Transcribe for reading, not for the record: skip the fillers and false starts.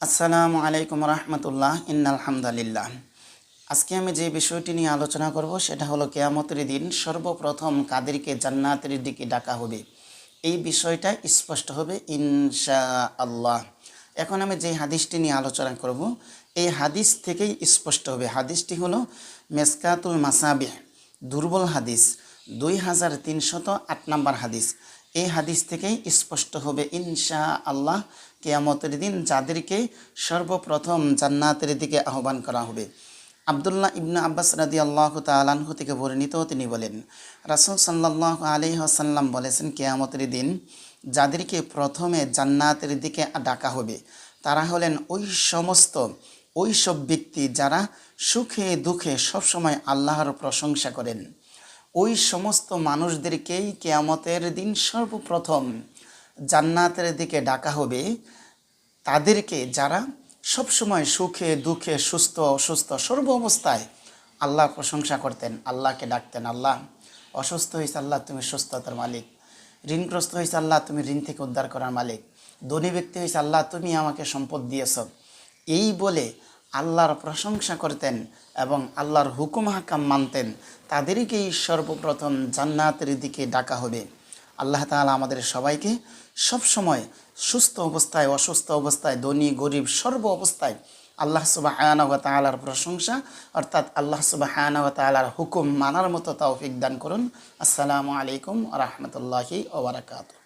আসসালামু আলাইকুম রহমতুল্লাহ আলহামদুলিল্লাহ। আজকে আমি যে বিষয়টি নিয়ে আলোচনা করব সেটা হলো কিয়ামতের দিন সর্বপ্রথম কাদেরকে জান্নাতের দিকে ডাকা হবে, এই বিষয়টা স্পষ্ট হবে ইনশাআল্লাহ। এখন আমি যে হাদিসটি নিয়ে আলোচনা করব এই হাদিস থেকেই স্পষ্ট হবে। হাদিসটি হলো মেসকাতুল মাসাবিহ, দুর্বল হাদিস 2308 নম্বর হাদিস। এই হাদিস থেকেই স্পষ্ট হবে ইনশাআল্লাহ কিয়ামতের দিন যাদেরকে সর্বপ্রথম জান্নাতের দিকে আহ্বান করা হবে। আব্দুল্লাহ ইবনে আব্বাস রাদিয়াল্লাহু তাআলা আনহু থেকে বর্ণিত, তিনি বলেন রাসূল সাল্লাল্লাহু আলাইহি ওয়াসাল্লাম বলেছেন, কিয়ামতের দিন যাদেরকে প্রথমে জান্নাতের দিকে ডাকা হবে তারা হলেন ওই সব ব্যক্তি যারা সুখে দুঃখে সবসময় আল্লাহর প্রশংসা করেন। ওই সমস্ত মানুষদেরকেই কিয়ামতের দিন সর্বপ্রথম জান্নাতের দিকে ডাকা হবে, তাদেরকে যারা সবসময় সুখে দুঃখে সুস্থ অসুস্থ সর্ব অবস্থায় আল্লাহর প্রশংসা করতেন, আল্লাহকে ডাকতেন। আল্লাহ, অসুস্থ হয়েছে আল্লাহ তুমি সুস্থতার মালিক, ঋণগ্রস্ত হয়েছে আল্লাহ তুমি ঋণ থেকে উদ্ধার করার মালিক, ধনী ব্যক্তি হয়েছে আল্লাহ তুমি আমাকে সম্পদ দিয়েছ, এই বলে আল্লাহর প্রশংসা করতেন এবং আল্লাহর হুকুম হাকাম মানতেন। তাদেরকেই সর্বপ্রথম জান্নাতের দিকে ডাকা হবে। আল্লাহ তাআলা আমাদের সবাইকে সবসময় সুস্থ অবস্থায় অসুস্থ অবস্থায় ধনী গরিব সর্ব অবস্থায় আল্লাহ সুবহানাহু ওয়া তাআলার প্রশংসা অর্থাৎ আল্লাহ সুবহানাহু ওয়া তাআলার হুকুম মানার মতো তৌফিক দান করুন। আসসালামু আলাইকুম ওয়া রাহমাতুল্লাহি ওয়া বারাকাতুহু।